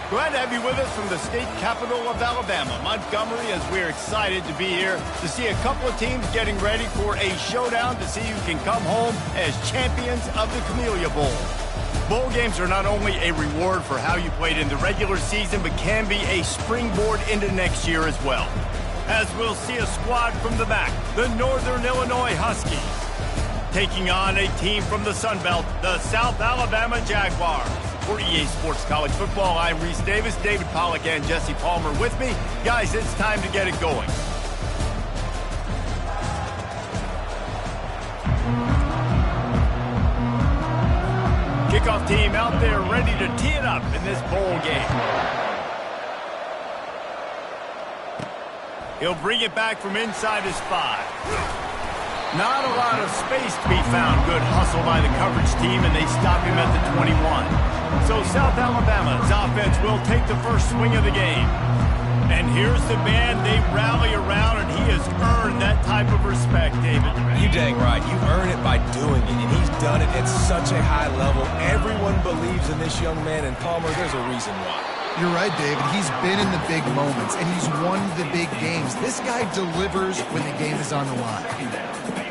Glad to have you with us from the state capital of Alabama, Montgomery, as we're excited to be here to see a couple of teams getting ready for a showdown to see who can come home as champions of the Camellia Bowl. Bowl games are not only a reward for how you played in the regular season, but can be a springboard into next year as well. As we'll see a squad from the back, the Northern Illinois Huskies, taking on a team from the Sun Belt, the South Alabama Jaguars. For EA Sports College Football, I'm Reese Davis, David Pollack, and Jesse Palmer with me. Guys, it's time to get it going. Kickoff team out there ready to tee it up in this bowl game. He'll bring it back from inside his 5. Not a lot of space to be found. Good hustle by the coverage team, and they stop him at the 21. So South Alabama's offense will take the first swing of the game. And here's the band they rally around, and he has earned that type of respect, David. You dang right. You earn it by doing it, and he's done it at such a high level. Everyone believes in this young man, and Palmer, there's a reason why. You're right, David. He's been in the big moments, and he's won the big games. This guy delivers when the game is on the line.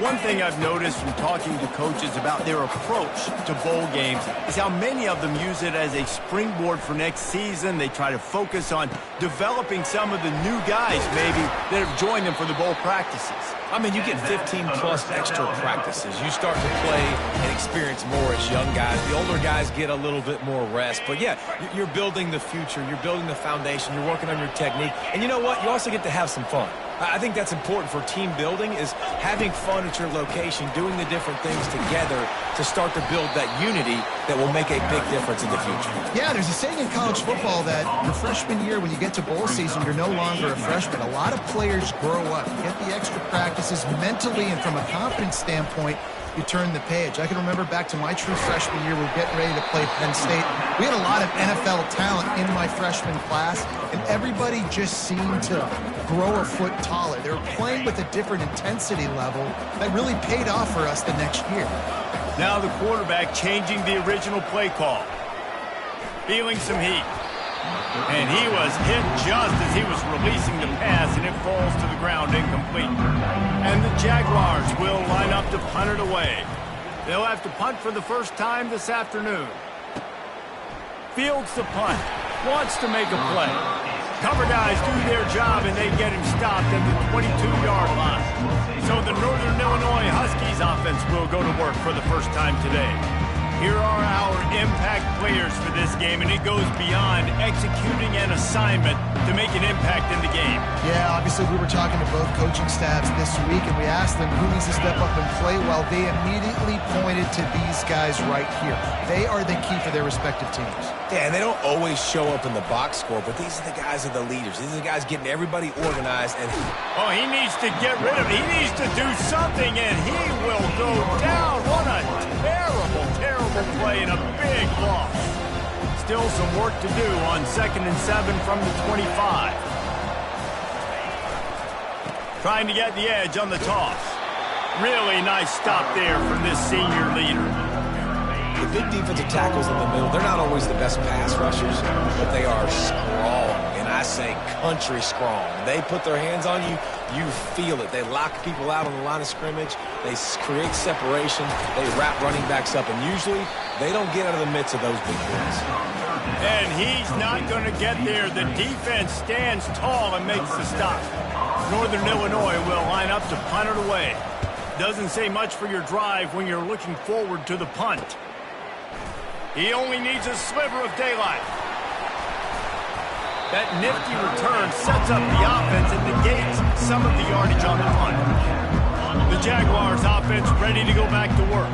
One thing I've noticed from talking to coaches about their approach to bowl games is how many of them use it as a springboard for next season. They try to focus on developing some of the new guys, maybe, that have joined them for the bowl practices. I mean, you get 15-plus extra practices. You start to play and experience more as young guys. The older guys get a little bit more rest. But, yeah, you're building the future. You're building the foundation. You're working on your technique. And you know what? You also get to have some fun. I think that's important for team building, is having fun at your location, doing the different things together to start to build that unity that will make a big difference in the future. Yeah, there's a saying in college football that your freshman year, when you get to bowl season, you're no longer a freshman. A lot of players grow up. You get the extra practices mentally, and from a confidence standpoint, you turn the page. I can remember back to my true freshman year, we were getting ready to play Penn State. We had a lot of NFL talent in my freshman class, and everybody just seemed to grow a foot taller. They were playing with a different intensity level that really paid off for us the next year. Now the quarterback changing the original play call. Feeling some heat. And he was hit just as he was releasing the pass, and it falls to the ground incomplete. And the Jaguars will line up to punt it away. They'll have to punt for the first time this afternoon. Fields the punt. Wants to make a play. Cover guys do their job, and they get him stopped at the 22-yard line. So the Northern Illinois Huskies offense will go to work for the first time today. Here are our impact players for this game, and it goes beyond executing an assignment to make an impact in the game. Yeah, obviously we were talking to both coaching staffs this week, and we asked them who needs to step up and play well. They immediately pointed to these guys right here. They are the key for their respective teams. Yeah, and they don't always show up in the box score, but these are the guys that are the leaders. These are the guys getting everybody organized. And oh, he needs to get rid of it. He needs to do something, and he will go down. What a terrible play and a big loss. Still some work to do on 2nd and 7 from the 25. Trying to get the edge on the toss. Really nice stop there from this senior leader. The big defensive tackles in the middle, they're not always the best pass rushers, but they are strong, and I say country strong. They put their hands on you, you feel it. They lock people out on the line of scrimmage. They create separation. They wrap running backs up, and usually they don't get out of the midst of those big boys. And he's not going to get there. The defense stands tall and makes the stop. Northern Illinois will line up to punt it away. Doesn't say much for your drive when you're looking forward to the punt. He only needs a sliver of daylight. That nifty return sets up the offense and negates some of the yardage on the punt. The Jaguars offense ready to go back to work.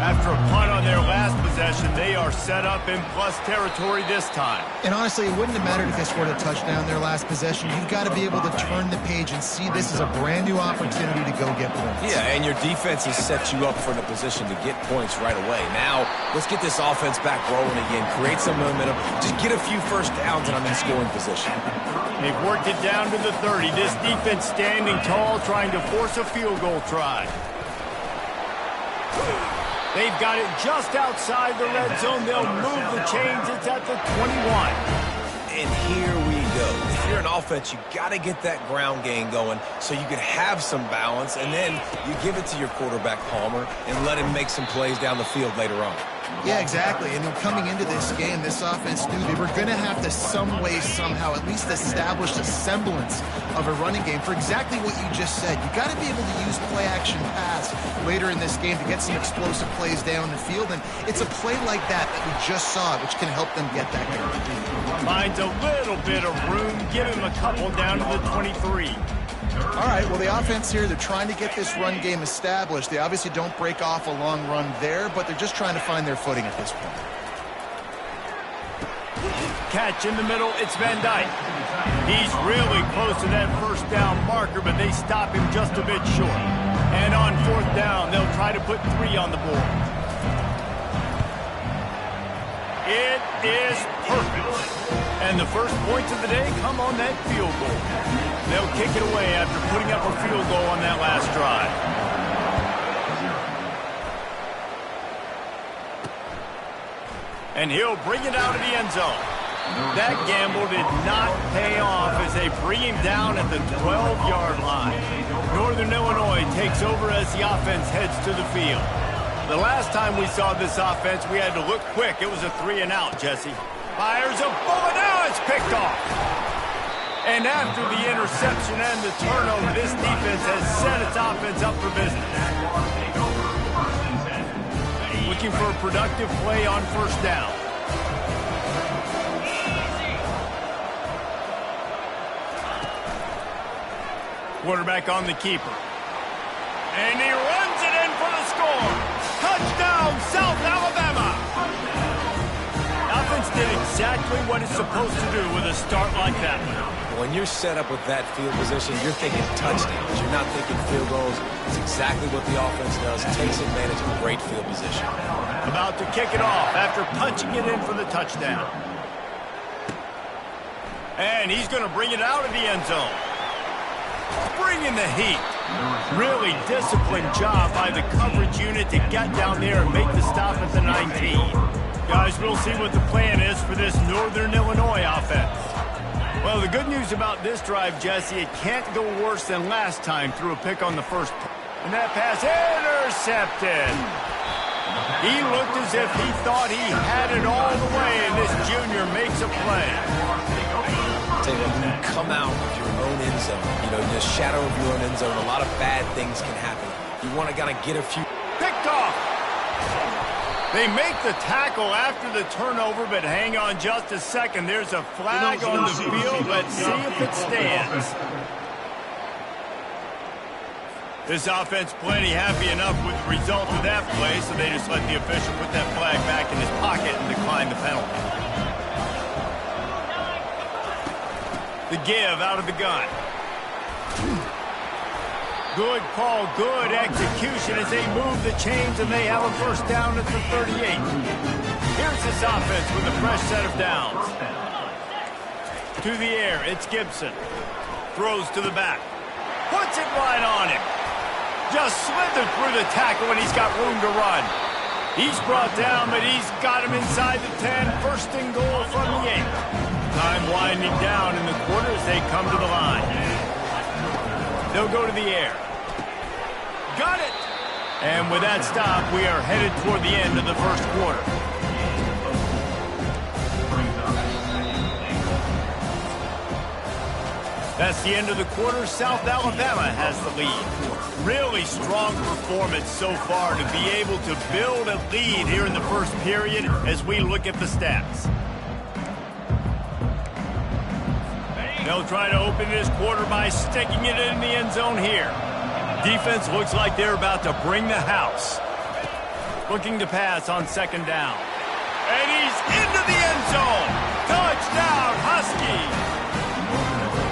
After a punt on their last possession, they are set up in plus territory this time. And honestly, it wouldn't have mattered if they scored a touchdown their last possession. You've got to be able to turn the page and see this as a brand new opportunity to go get points. Yeah, and your defense has set you up for the position to get points right away. Now, let's get this offense back rolling again, create some momentum, just get a few first downs, and I'm in scoring position. They've worked it down to the 30. This defense standing tall, trying to force a field goal try. They've got it just outside the red zone. They'll move the chains. It's at the 21. And here we go. If you're an offense, you got to get that ground game going so you can have some balance, and then you give it to your quarterback, Palmer, and let him make some plays down the field later on. Yeah, exactly. And coming into this game, this offense knew they were going to have to some way, somehow, at least establish a semblance of a running game for exactly what you just said. You got to be able to use play-action pass later in this game to get some explosive plays down the field. And it's a play like that we just saw, which can help them get that going. Finds a little bit of room. Give him a couple down to the 23. All right, well, the offense here, they're trying to get this run game established. They obviously don't break off a long run there, but they're just trying to find their footing at this point. Catch in the middle, it's Van Dyke. He's really close to that first down marker, but they stop him just a bit short. And on fourth down, they'll try to put 3 on the board. It is perfect. And the first points of the day come on that field goal. They'll kick it away after putting up a field goal on that last drive. And he'll bring it out of the end zone. That gamble did not pay off as they bring him down at the 12-yard line. Northern Illinois takes over as the offense heads to the field. The last time we saw this offense, we had to look quick. It was a 3-and-out, Jesse. Fires a bullet. Now it's picked off. And after the interception and the turnover, this defense has set its offense up for business. Looking for a productive play on first down. Quarterback on the keeper. And he runs it in for the score. Touchdown, South Alabama. Offense did exactly what it's supposed to do with a start like that. When you're set up with that field position, you're thinking touchdowns. You're not thinking field goals. It's exactly what the offense does. It takes advantage of great field position. About to kick it off after punching it in for the touchdown. And he's going to bring it out of the end zone. Bringing the heat. Really disciplined job by the coverage unit to get down there and make the stop at the 19. Guys, we'll see what the plan is for this Northern Illinois offense. Well, the good news about this drive, Jesse, it can't go worse than last time through a pick on the first. And that pass intercepted. He looked as if he thought he had it all the way, and this junior makes a play. Tell you what, when you come out of your own end zone, in the shadow of your own end zone, a lot of bad things can happen. You want to kind of get a few. Picked off. They make the tackle after the turnover, but hang on just a second. There's a flag on the field. Let's see if it stands. This offense plenty happy enough with the result of that play, so they just let the official put that flag back in his pocket and decline the penalty. The give out of the gun. Good call, good execution as they move the chains and they have a first down at the 38. Here's this offense with a fresh set of downs. To the air, it's Gibson. Throws to the back. Puts it right on him. Just slithered through the tackle and he's got room to run. He's brought down, but he's got him inside the 10. First and goal from the 8. Time winding down in the quarter as they come to the line. They'll go to the air. Got it! And with that stop, we are headed toward the end of the first quarter. That's the end of the quarter. South Alabama has the lead. Really strong performance so far to be able to build a lead here in the first period as we look at the stats. They'll try to open this quarter by sticking it in the end zone here. Defense looks like they're about to bring the house. Looking to pass on second down. And he's into the end zone. Touchdown, Huskies.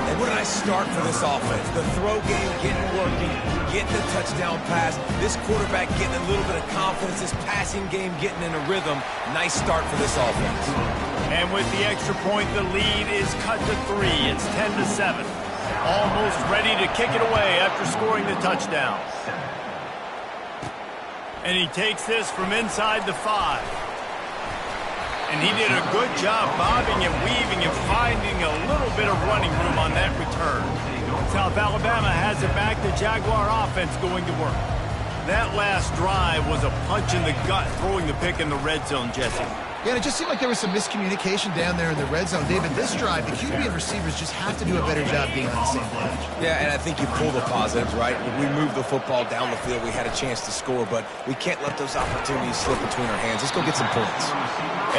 And when I start for this offense, the throw game getting working, getting the touchdown pass, this quarterback getting a little bit of confidence, this passing game getting in a rhythm. Nice start for this offense. And with the extra point, the lead is cut to 3. It's 10-7. Almost ready to kick it away after scoring the touchdown. And he takes this from inside the 5. And he did a good job bobbing and weaving and finding a little bit of running room on that return. South Alabama has it back. The Jaguar offense going to work. That last drive was a punch in the gut, throwing the pick in the red zone, Jesse. Yeah, and it just seemed like there was some miscommunication down there in the red zone. David, this drive, the QB and receivers just have to do a better job being on the same page. Yeah, and I think you pull the positives, right? When we moved the football down the field, we had a chance to score, but we can't let those opportunities slip between our hands. Let's go get some points.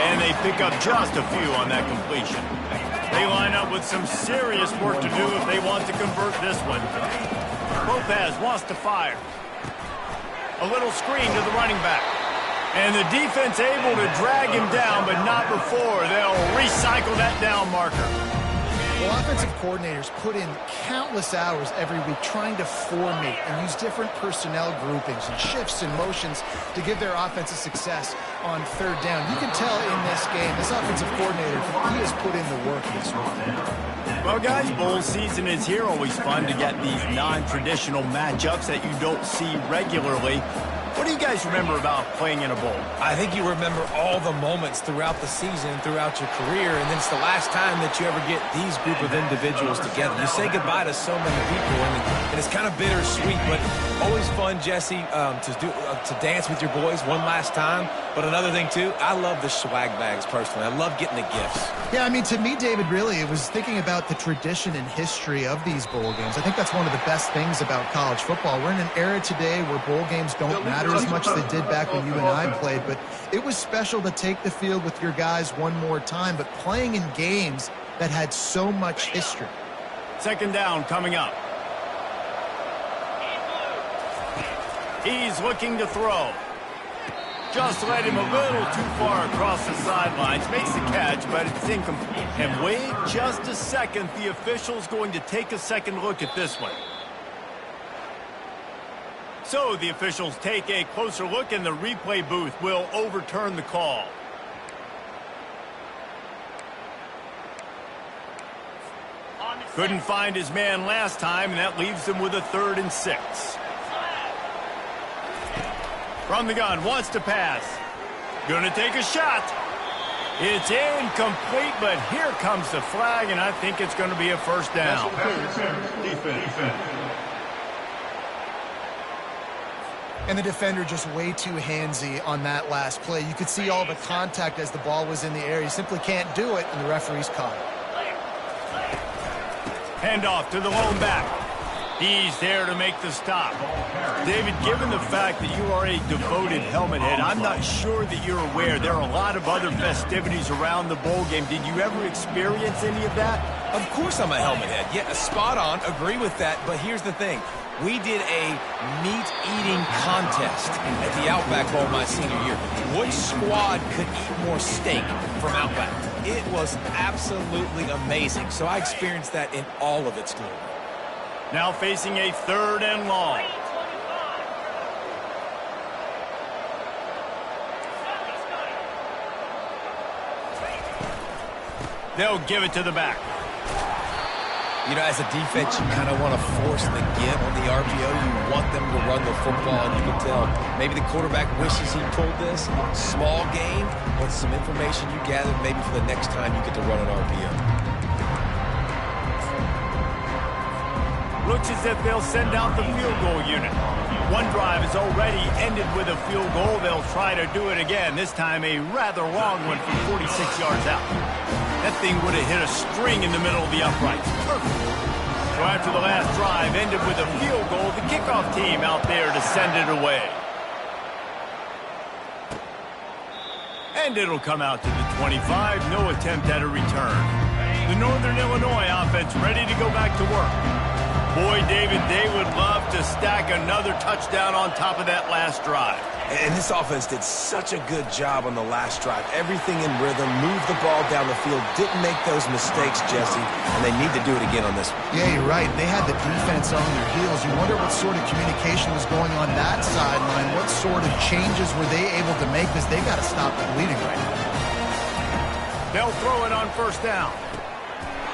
And they pick up just a few on that completion. They line up with some serious work to do if they want to convert this one. Lopez wants to fire. A little screen to the running back. And the defense able to drag him down, but not before. They'll recycle that down marker. Well, offensive coordinators put in countless hours every week trying to formate and use different personnel groupings and shifts and motions to give their offensive success on third down. You can tell in this game, this offensive coordinator, he has put in the work this week. Well, guys, bowl season is here. Always fun to get these non-traditional matchups that you don't see regularly. What do you guys remember about playing in a bowl? I think you remember all the moments throughout the season, throughout your career, and then it's the last time that you ever get these group of individuals together. You say goodbye to so many people, and it's kind of bittersweet, but always fun, Jesse, to dance with your boys one last time. But another thing, too, I love the swag bags, personally. I love getting the gifts. Yeah, I mean, to me, David, really, it was thinking about the tradition and history of these bowl games. I think that's one of the best things about college football. We're in an era today where bowl games don't matter as much as they did back when you and I played, but it was special to take the field with your guys one more time, but playing in games that had so much history. Second down coming up. He's looking to throw. Just led him a little too far across the sidelines. Makes the catch, but it's incomplete. And wait just a second. The official's going to take a second look at this one. So the officials take a closer look, and the replay booth will overturn the call. Couldn't find his man last time, and that leaves him with a 3rd and 6. From the gun, wants to pass. Gonna take a shot. It's incomplete, but here comes the flag, and I think it's going to be a first down. Defense. And the defender just way too handsy on that last play. You could see all the contact as the ball was in the air. You simply can't do it, and the referee's caught it. Handoff to the lone back. He's there to make the stop. David, given the fact that you are a devoted helmet head, I'm not sure that you're aware there are a lot of other festivities around the bowl game. Did you ever experience any of that? Of course I'm a helmet head. Yeah, spot on. Agree with that. But here's the thing. We did a meat-eating contest at the Outback Bowl my senior year. Which squad could eat more steak from Outback? It was absolutely amazing. So I experienced that in all of its glory. Now facing a 3rd and long. They'll give it to the back. You know, as a defense, you kind of want to force the give on the RPO. You want them to run the football, and you can tell maybe the quarterback wishes he pulled this. Small game, but some information you gathered maybe for the next time you get to run an RPO. Looks as if they'll send out the field goal unit. One drive has already ended with a field goal. They'll try to do it again, this time a rather long one from 46 yards out. That thing would have hit a string in the middle of the uprights. Perfect. So after the last drive ended with a field goal, the kickoff team out there to send it away. And it'll come out to the 25. No attempt at a return. The Northern Illinois offense ready to go back to work. Boy, David, they would love to stack another touchdown on top of that last drive. And this offense did such a good job on the last drive. Everything in rhythm, moved the ball down the field, didn't make those mistakes, Jesse, and they need to do it again on this one. Yeah, you're right. They had the defense on their heels. You wonder what sort of communication was going on that sideline. What sort of changes were they able to make, because they got to stop the bleeding right now. They'll throw it on 1st down.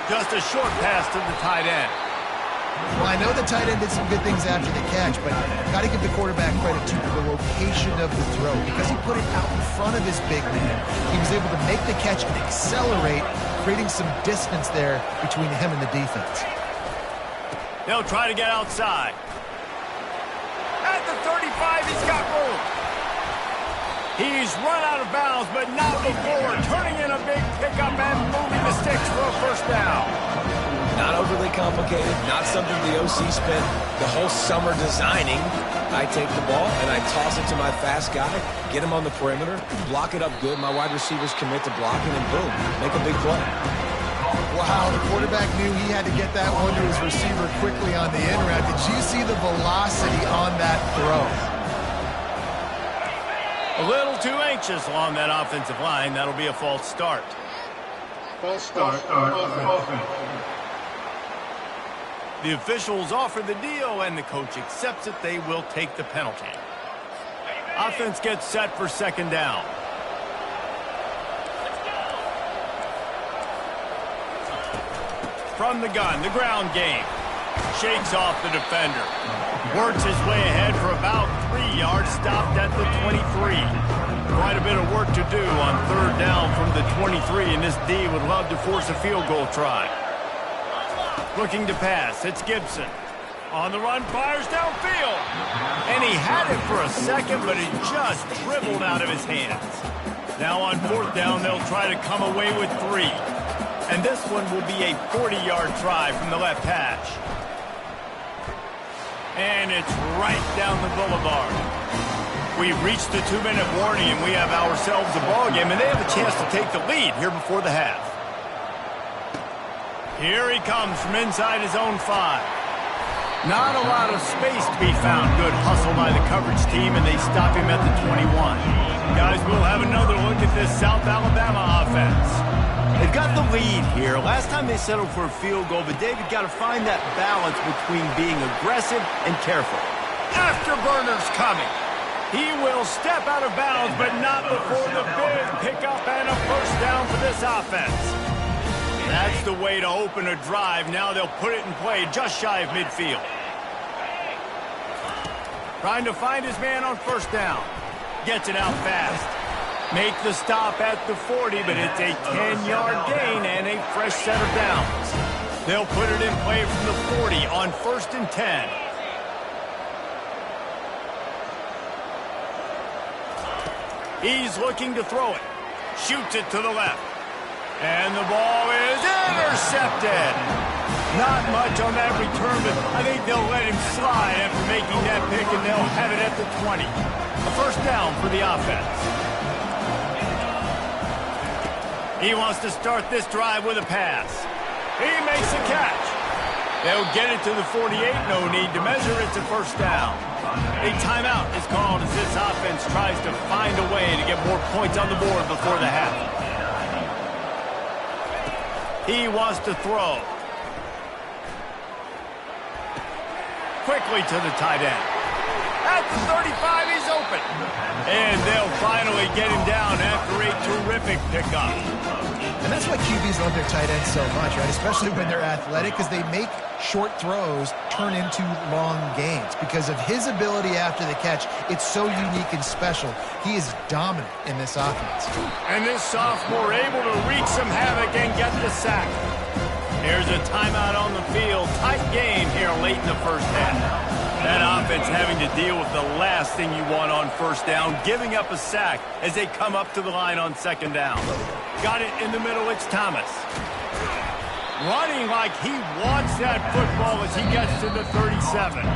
Just a short pass to the tight end. Well, I know the tight end did some good things after the catch, but got to give the quarterback credit to the location of the throw. Because he put it out in front of his big man, he was able to make the catch and accelerate, creating some distance there between him and the defense. They'll try to get outside. At the 35, he's got room. He's run out of bounds, but not before turning in a big pickup and moving the sticks for a first down. Not overly complicated, not something the OC spent the whole summer designing. I take the ball and I toss it to my fast guy, get him on the perimeter, block it up good. My wide receivers commit to blocking, and boom, make a big play. Wow, the quarterback knew he had to get that one to his receiver quickly on the in route. Did you see the velocity on that throw? A little too anxious along that offensive line. That'll be a false start. False start. The officials offer the deal, and the coach accepts it. They will take the penalty. Offense gets set for second down. From the gun, the ground game. Shakes off the defender. Works his way ahead for about 3 yards, stopped at the 23. Quite a bit of work to do on third down from the 23, and this D would love to force a field goal try. Looking to pass, it's Gibson. On the run, fires downfield. And he had it for a second, but it just dribbled out of his hands. Now on fourth down, they'll try to come away with 3. And this one will be a 40-yard try from the left hash. And it's right down the boulevard. We've reached the 2-minute warning, and we have ourselves a ball game, and they have a chance to take the lead here before the half. Here he comes from inside his own 5. Not a lot of space to be found. Good hustle by the coverage team, and they stop him at the 21. Guys, we'll have another look at this South Alabama offense. They've got the lead here. Last time they settled for a field goal, but David got to find that balance between being aggressive and careful. Afterburner's coming. He will step out of bounds, but not before the big pickup and a first down for this offense. That's the way to open a drive. Now they'll put it in play just shy of midfield. Trying to find his man on first down. Gets it out fast. Make the stop at the 40, but it's a 10-yard gain and a fresh set of downs. They'll put it in play from the 40 on 1st and 10. He's looking to throw it. Shoots it to the left. And the ball is intercepted. Not much on that return, but I think they'll let him slide after making that pick, and they'll have it at the 20. A first down for the offense. He wants to start this drive with a pass. He makes a catch. They'll get it to the 48. No need to measure. It's a first down. A timeout is called as this offense tries to find a way to get more points on the board before the half. He wants to throw. Quickly to the tight end. At the 35, he's open. And they'll finally get him down after a terrific pickup. And that's why QBs love their tight ends so much, right? Especially when they're athletic, because they make short throws turn into long gains. Because of his ability after the catch, it's so unique and special. He is dominant in this offense. And this sophomore able to wreak some havoc and get the sack. Here's a timeout on the field. Tight game here late in the first half. That offense having to deal with the last thing you want on first down, giving up a sack as they come up to the line on second down. Got it in the middle, it's Thomas. Running like he wants that football as he gets to the 37.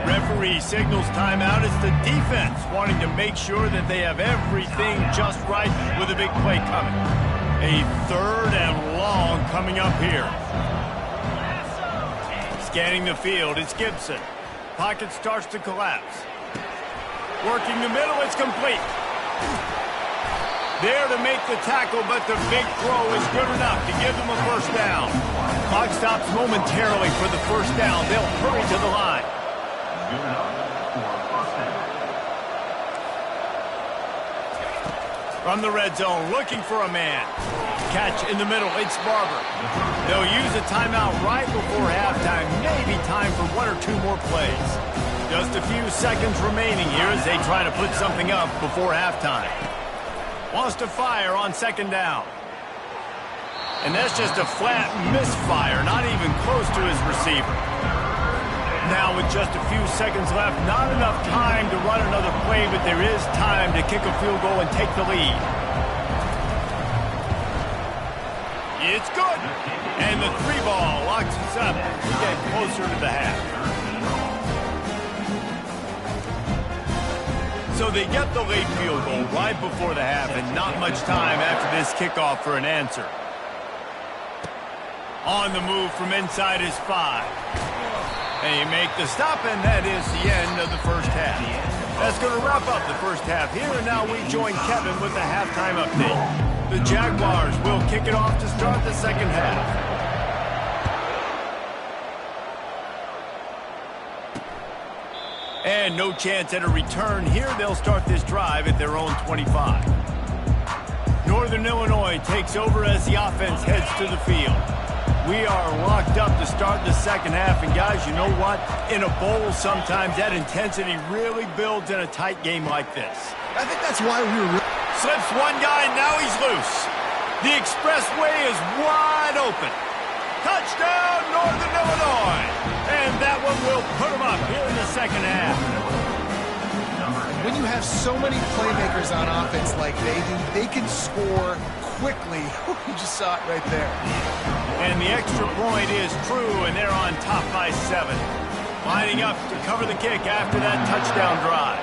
Referee signals timeout. It's the defense wanting to make sure that they have everything just right with a big play coming. A third and long coming up here. Scanning the field, it's Gibson. Pocket starts to collapse. Working the middle, it's complete. There to make the tackle, but the big throw is good enough to give them a first down. Clock stops momentarily for the first down. They'll hurry to the line. From the red zone, looking for a man. catch in the middle. It's Barber. They'll use a timeout right before halftime. Maybe time for one or two more plays. Just a few seconds remaining here as they try to put something up before halftime. Wants to fire on second down. And that's just a flat misfire, not even close to his receiver. Now with just a few seconds left, not enough time to run another play, but there is time to kick a field goal and take the lead. It's good. And the 3-ball locks us up as we get closer to the half. So they get the late field goal right before the half, and not much time after this kickoff for an answer. On the move from inside his 5. And you make the stop, and that is the end of the first half. That's going to wrap up the first half here, and now we join Kevin with the halftime update. The Jaguars will kick it off to start the second half. And no chance at a return here. They'll start this drive at their own 25. Northern Illinois takes over as the offense heads to the field. We are locked up to start the second half, and guys, you know what? In a bowl, sometimes that intensity really builds in a tight game like this. I think that's why we were... Slips one guy, now he's loose. The expressway is wide open. Touchdown, Northern Illinois! And that one will put them up here in the second half. When you have so many playmakers on offense like they do, they can score quickly. You just saw it right there. And the extra point is true, and they're on top by 7. Lining up to cover the kick after that touchdown drive.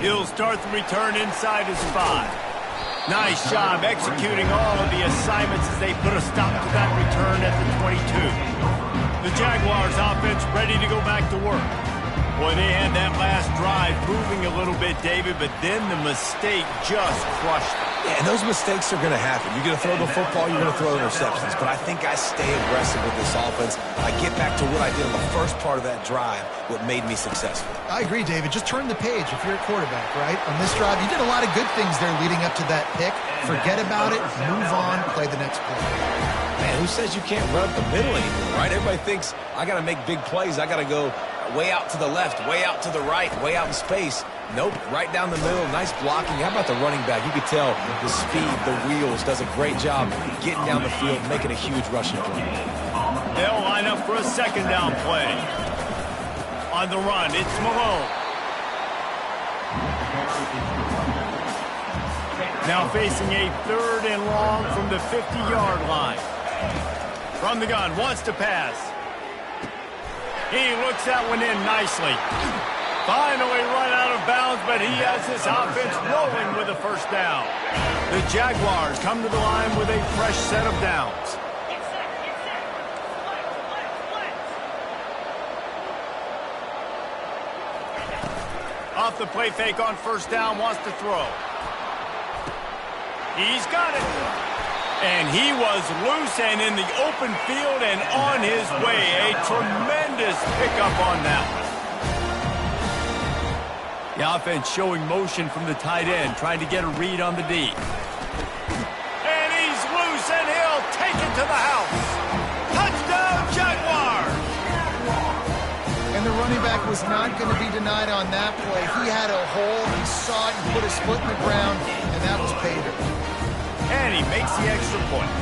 He'll start the return inside his 5. Nice job executing all of the assignments as they put a stop to that return at the 22. The Jaguars offense ready to go back to work. Boy, they had that last drive moving a little bit, David, but then the mistake just crushed them. Yeah, and those mistakes are going to happen. You're going to throw the football, you're going to throw interceptions. But I think I stay aggressive with this offense. I get back to what I did on the first part of that drive, what made me successful. I agree, David. Just turn the page if you're a quarterback, right? On this drive, you did a lot of good things there leading up to that pick. Forget about it, move on, play the next play. Man, who says you can't run up the middle anymore, right? Everybody thinks I got to make big plays. I got to go way out to the left, way out to the right, way out in space. Nope, right down the middle, nice blocking. How about the running back? You could tell the speed, the wheels, does a great job getting down the field, making a huge rushing play. They'll line up for a second down play. On the run, it's Malone. Now facing a 3rd and long from the 50-yard line. From the gun, wants to pass. He looks that one in nicely. Finally run out of bounds, but he has his offense rolling with a first down. The Jaguars come to the line with a fresh set of downs. Off the play fake on first down, wants to throw. He's got it. And he was loose and in the open field and on his way. A tremendous pickup on that one. The offense showing motion from the tight end, trying to get a read on the D. And he's loose, and he'll take it to the house. Touchdown, Jaguars! And the running back was not going to be denied on that play. He had a hole, he saw it, and put his foot in the ground, and that was pay dirt. And he makes the extra point.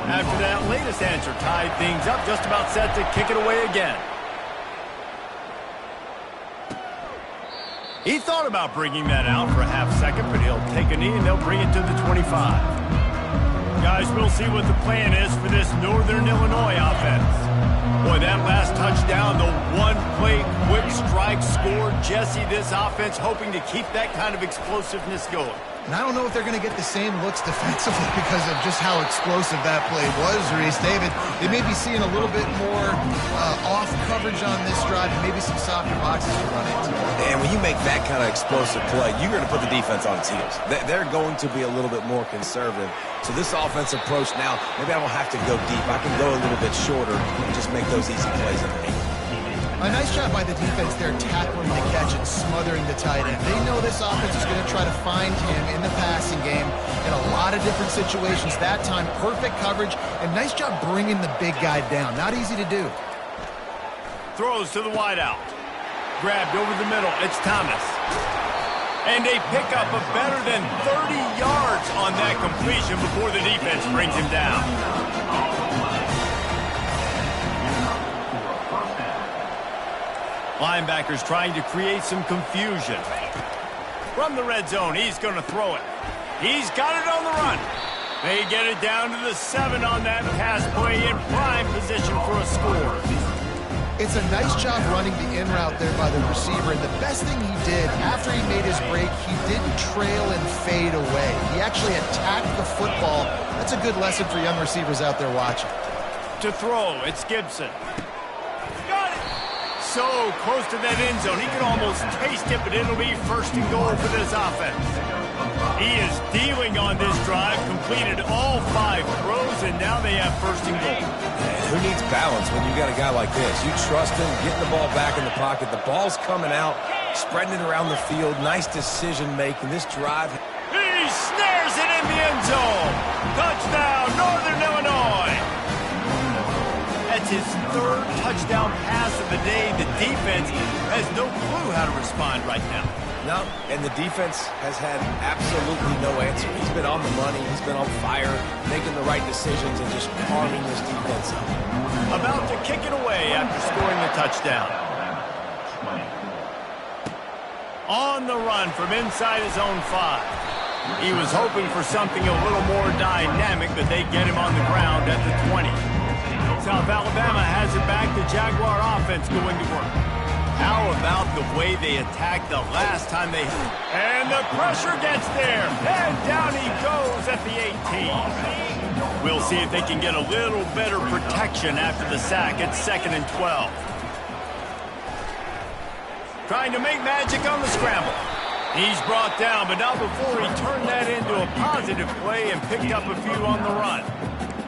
After that latest answer tied things up, just about set to kick it away again. He thought about bringing that out for a half second, but he'll take a knee and they'll bring it to the 25. Guys, we'll see what the plan is for this Northern Illinois offense. Boy, that last touchdown, the one-play quick strike scored. Jesse, this offense hoping to keep that kind of explosiveness going. And I don't know if they're going to get the same looks defensively because of just how explosive that play was, Reese. David, they may be seeing a little bit more off coverage on this drive and maybe some softer boxes to run into. And when you make that kind of explosive play, you're going to put the defense on its heels. They're going to be a little bit more conservative. So this offense approach now, maybe I don't have to go deep. I can go a little bit shorter and just make those easy plays underneath. I A nice job by the defense there, tackling the catch and smothering the tight end. They know this offense is going to try to find him in the passing game in a lot of different situations. That time, perfect coverage, and nice job bringing the big guy down. Not easy to do. Throws to the wideout. Grabbed over the middle. It's Thomas. And a pickup of better than 30 yards on that completion before the defense brings him down. Linebackers trying to create some confusion. From the red zone, he's going to throw it. He's got it on the run. They get it down to the 7 on that pass play in prime position for a score. It's a nice job running the in route there by the receiver, and the best thing he did after he made his break, he didn't trail and fade away. He actually attacked the football. That's a good lesson for young receivers out there watching. To throw, it's Gibson. Got it! So close to that end zone, he can almost taste it, but it'll be first and goal for this offense. He is dealing on this drive, completed all 5 throws, and now they have first and goal. Man, who needs balance when you got a guy like this? You trust him, getting the ball back in the pocket. The ball's coming out, spreading it around the field. Nice decision-making. This drive. He snares it in the end zone. Touchdown, Northern Illinois. That's his 3rd touchdown pass of the day. The defense has no clue how to respond right now. No, and the defense has had absolutely no answer. He's been on the money. He's been on fire, making the right decisions and just carving this defense up. About to kick it away after scoring the touchdown. On the run from inside his own 5. He was hoping for something a little more dynamic, but they get him on the ground at the 20. South Alabama has it back. The Jaguar offense going to work. How about the way they attacked the last time they... And the pressure gets there. And down he goes at the 18. We'll see if they can get a little better protection after the sack. It's 2nd and 12. Trying to make magic on the scramble. He's brought down, but not before he turned that into a positive play and picked up a few on the run.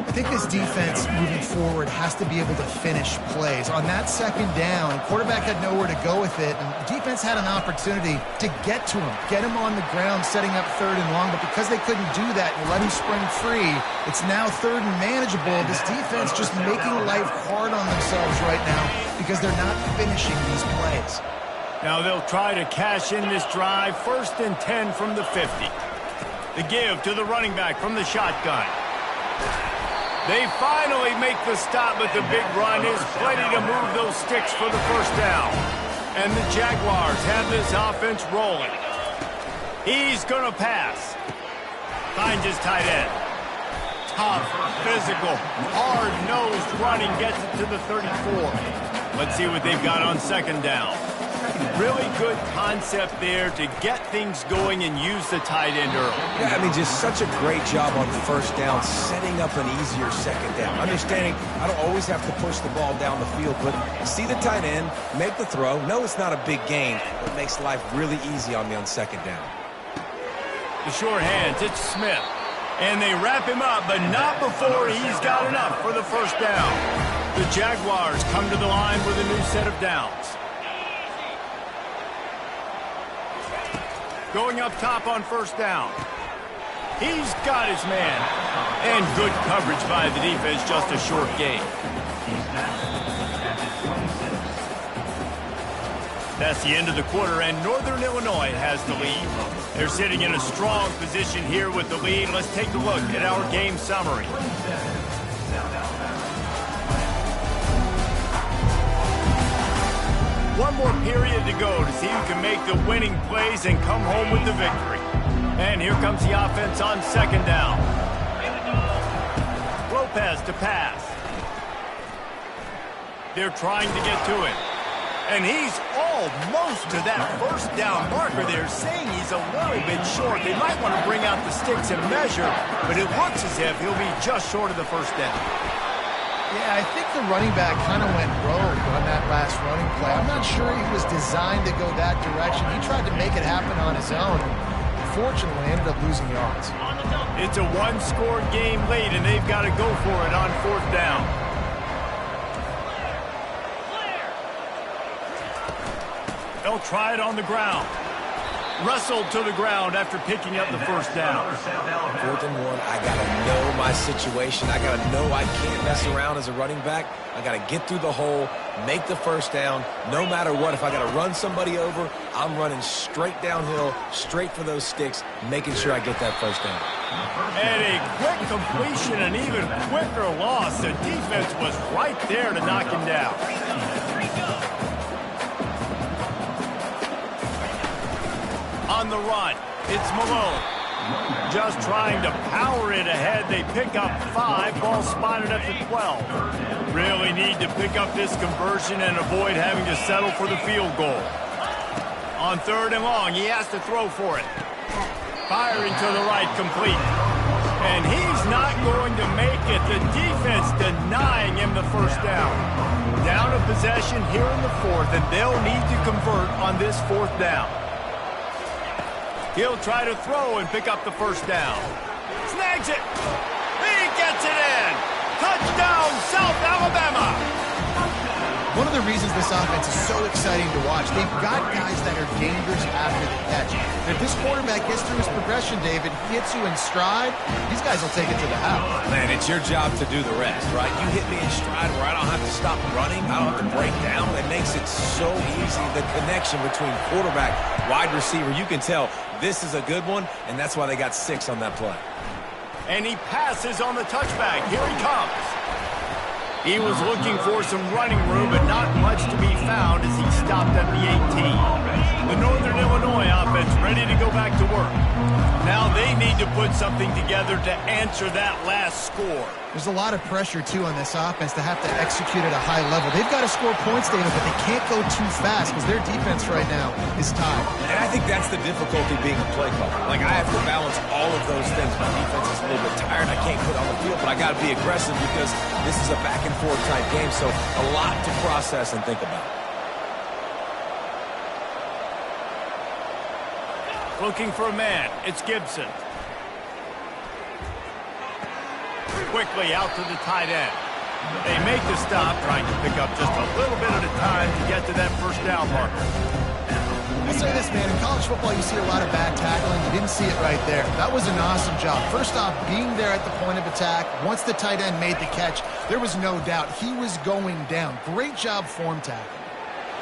I think this defense moving forward has to be able to finish plays. On that 2nd down, quarterback had nowhere to go with it, and defense had an opportunity to get to him, get him on the ground, setting up 3rd and long, but because they couldn't do that and let him spring free, it's now 3rd and manageable. This defense just making life hard on themselves right now because they're not finishing these plays. Now they'll try to cash in this drive. 1st and 10 from the 50. The give to the running back from the shotgun. They finally make the stop, but the big run is plenty to move those sticks for the 1st down. And the Jaguars have this offense rolling. He's going to pass. Finds his tight end. Tough, physical, hard-nosed running gets it to the 34. Let's see what they've got on 2nd down. Really good concept there to get things going and use the tight end early. Yeah, I mean, just such a great job on 1st down, setting up an easier 2nd down. Understanding I don't always have to push the ball down the field, but see the tight end, make the throw. No, it's not a big gain, but it makes life really easy on me on 2nd down. The short hands, it's Smith. And they wrap him up, but not before he's got enough for the 1st down. The Jaguars come to the line with a new set of downs. Going up top on 1st down. He's got his man. And good coverage by the defense, just a short gain. That's the end of the quarter, and Northern Illinois has the lead. They're sitting in a strong position here with the lead. Let's take a look at our game summary. One more period to go to see who can make the winning plays and come home with the victory. And here comes the offense on 2nd down. Lopez to pass. They're trying to get to it. And he's almost to that 1st down marker there, saying he's a little bit short. They might want to bring out the sticks and measure, but it looks as if he'll be just short of the 1st down. Yeah, I think the running back kind of went rogue on that last running play. I'm not sure he was designed to go that direction. He tried to make it happen on his own. Unfortunately, ended up losing yards. It's a 1-score game late, and they've got to go for it on 4th down. They'll try it on the ground. Wrestled to the ground after picking up the first down. 4th and 1, I got to know my situation. I got to know I can't mess around as a running back. I got to get through the hole, make the first down. No matter what, if I got to run somebody over, I'm running straight downhill, straight for those sticks, making sure I get that first down. And a quick completion, an even quicker loss. The defense was right there to knock him down. On the run, it's Malone. Just trying to power it ahead. They pick up 5. Ball spotted at the 12. Really need to pick up this conversion and avoid having to settle for the field goal. On 3rd and long, he has to throw for it. Firing to the right, complete. And he's not going to make it. The defense denying him the first down. Down a possession here in the 4th, and they'll need to convert on this 4th down. He'll try to throw and pick up the first down. Snags it. He gets it in. Touchdown, South Alabama. One of the reasons this offense is so exciting to watch, they've got guys that are dangerous after the catch. And if this quarterback gets through his progression, David, hits you in stride, these guys will take it to the house. Man, it's your job to do the rest, right? You hit me in stride where I don't have to stop running. I don't have to break down. It makes it so easy. The connection between quarterback, wide receiver, you can tell this is a good one, and that's why they got 6 on that play. And he passes on the touchback. Here he comes. He was looking for some running room, but not much to be found as he stopped at the 18. The Northern Illinois offense ready to go back to work. Now they need to put something together to answer that last score. There's a lot of pressure, too, on this offense to have to execute at a high level. They've got to score points, David, but they can't go too fast because their defense right now is tired. And I think that's the difficulty being a play caller. Like, I have to balance all of those things. My defense is a little bit tired. I can't put on the field, but I got to be aggressive because this is a back-and-forth type game, so a lot to process and think about. Looking for a man. It's Gibson. Quickly out to the tight end. They make the stop, trying to pick up just a little bit at a time to get to that first down marker. I'll say this, man. In college football, you see a lot of bad tackling. You didn't see it right there. That was an awesome job. First off, being there at the point of attack. Once the tight end made the catch, there was no doubt he was going down. Great job form tackling.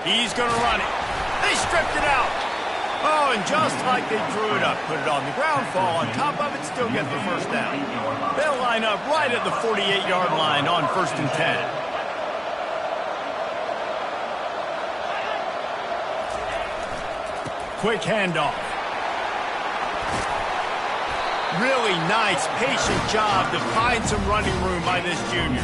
He's going to run it. They stripped it out. Oh, and just like they drew it up, put it on the ground, fall on top of it, still get the first down. They'll line up right at the 48-yard line on 1st and 10. Quick handoff. Really nice, patient job to find some running room by this junior.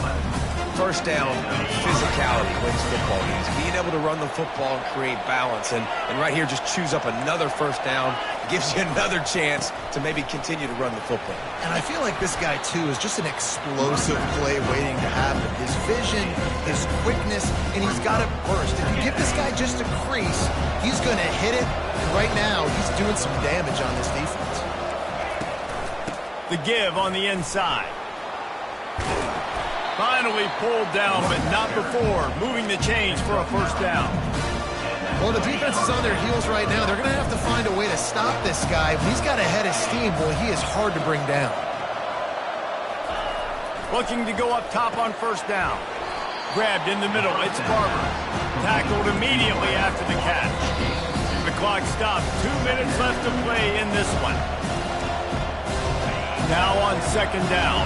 First down, physicality wins football games. Being able to run the football and create balance. And right here, just choose up another first down. Gives you another chance to maybe continue to run the football. And I feel like this guy, too, is just an explosive play waiting to happen. His vision, his quickness, and he's got to burst. If you give this guy just a crease, he's going to hit it. And right now, he's doing some damage on this defense. The give on the inside. Finally pulled down, but not before moving the chains for a first down. Well, the defense is on their heels right now. They're going to have to find a way to stop this guy. He's got a head of steam. Boy, he is hard to bring down. Looking to go up top on first down. Grabbed in the middle. It's Barber. Tackled immediately after the catch. The clock stopped. 2 minutes left to play in this one. Now on second down.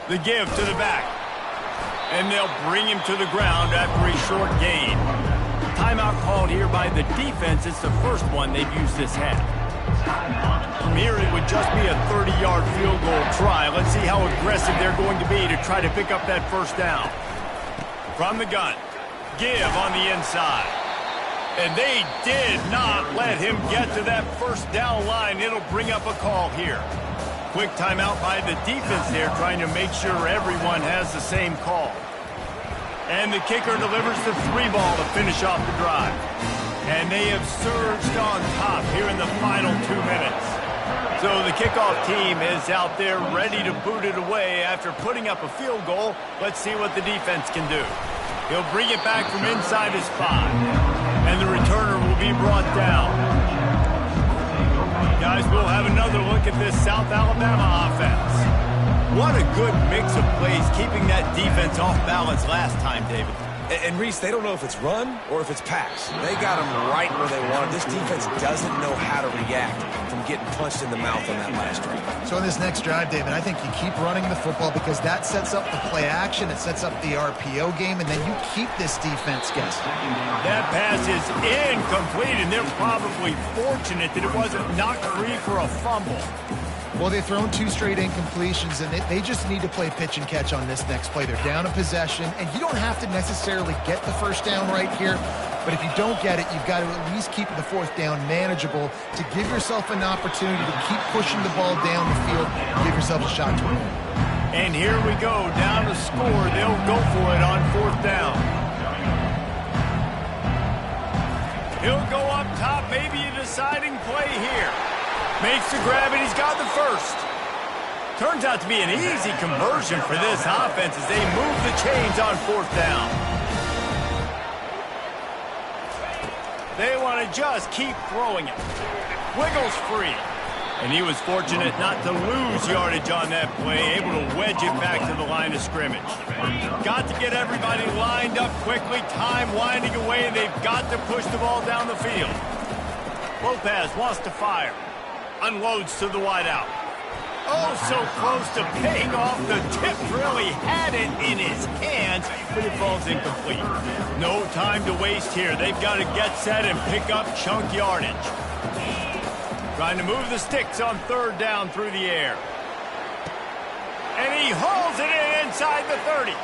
The give to the back. And they'll bring him to the ground after a short gain. Timeout called here by the defense. It's the first one they've used this half. From here, it would just be a 30-yard field goal try. Let's see how aggressive they're going to be to try to pick up that first down. From the gun. Give on the inside. And they did not let him get to that first down line. It'll bring up a call here. Quick timeout by the defense there, trying to make sure everyone has the same call. And the kicker delivers the 3-ball to finish off the drive. And they have surged on top here in the final 2 minutes. So the kickoff team is out there ready to boot it away after putting up a field goal. Let's see what the defense can do. He'll bring it back from inside his 5. And the returner will be brought down. Guys, we'll have another look at this South Alabama offense. What a good mix of plays, keeping that defense off balance last time, David. And Reese, they don't know if it's run or if it's pass. They got them right where they want. This defense doesn't know how to react from getting punched in the mouth on that last drive. So in this next drive, David, I think you keep running the football because that sets up the play action, it sets up the RPO game, and then you keep this defense guessing. That pass is incomplete, and they're probably fortunate that it wasn't knocked free for a fumble. Well, they've thrown 2 straight incompletions, and they just need to play pitch and catch on this next play. They're down a possession, and you don't have to necessarily get the first down right here, but if you don't get it, you've got to at least keep the 4th down manageable to give yourself an opportunity to keep pushing the ball down the field and give yourself a shot to win. And here we go, down to score. They'll go for it on 4th down. He'll go up top, maybe a deciding play here. Makes the grab, and he's got the first. Turns out to be an easy conversion for this offense as they move the chains on 4th down. They want to just keep throwing it. Wiggles free. And he was fortunate not to lose yardage on that play, able to wedge it back to the line of scrimmage. Got to get everybody lined up quickly, time winding away, and they've got to push the ball down the field. Lopez wants to fire. Unloads to the wideout. Oh, so close to paying off. The tip really had it in his hands, but it falls incomplete. No time to waste here. They've got to get set and pick up chunk yardage. Trying to move the sticks on 3rd down through the air. And he hauls it in inside the 30.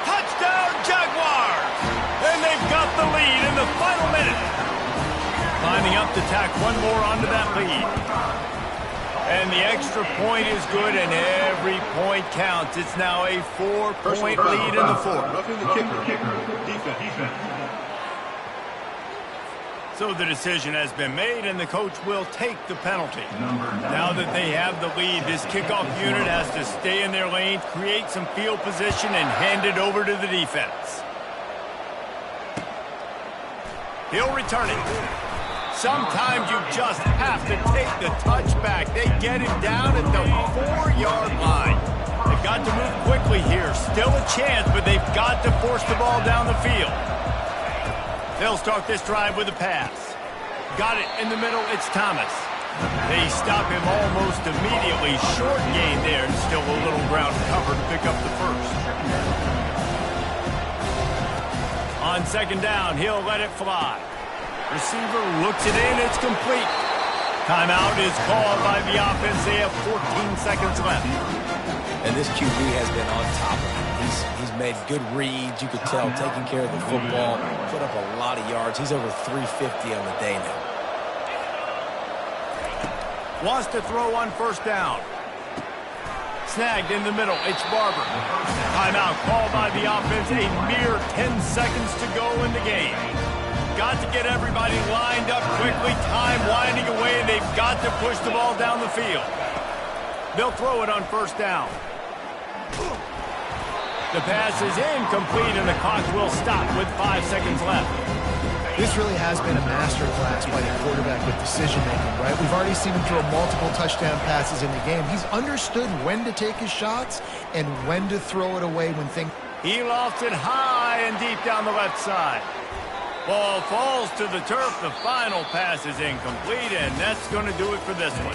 Touchdown, Jaguars! And they've got the lead in the final minute. Lining up to tack one more onto that lead. And the extra point is good, and every point counts. It's now a 4-point lead in the 4th. Roughing the kicker. Defense. So the decision has been made, and the coach will take the penalty. Now that they have the lead, this kickoff unit has to stay in their lane, create some field position, and hand it over to the defense. He'll return it. Sometimes you just have to take the touchback. They get him down at the 4-yard line. They've got to move quickly here. Still a chance, but they've got to force the ball down the field. They'll start this drive with a pass. Got it in the middle. It's Thomas. They stop him almost immediately. Short gain there, and still a little ground cover to pick up the first. On 2nd down, he'll let it fly. Receiver looks it in. It's complete. Timeout is called by the offense. They have 14 seconds left. And this QB has been on top of it. He's made good reads. You could tell, taking care of the football. Put up a lot of yards. He's over 350 on the day now. Wants to throw on 1st down. Snagged in the middle. It's Barber. Timeout called by the offense. A mere 10 seconds to go in the game. Got to get everybody lined up quickly. Time winding away, and they've got to push the ball down the field. They'll throw it on 1st down. The pass is incomplete, and the clock will stop with 5 seconds left. This really has been a masterclass by the quarterback with decision-making, right? We've already seen him throw multiple touchdown passes in the game. He's understood when to take his shots and when to throw it away when things... He lofts it high and deep down the left side. Ball falls to the turf. The final pass is incomplete, and that's going to do it for this one.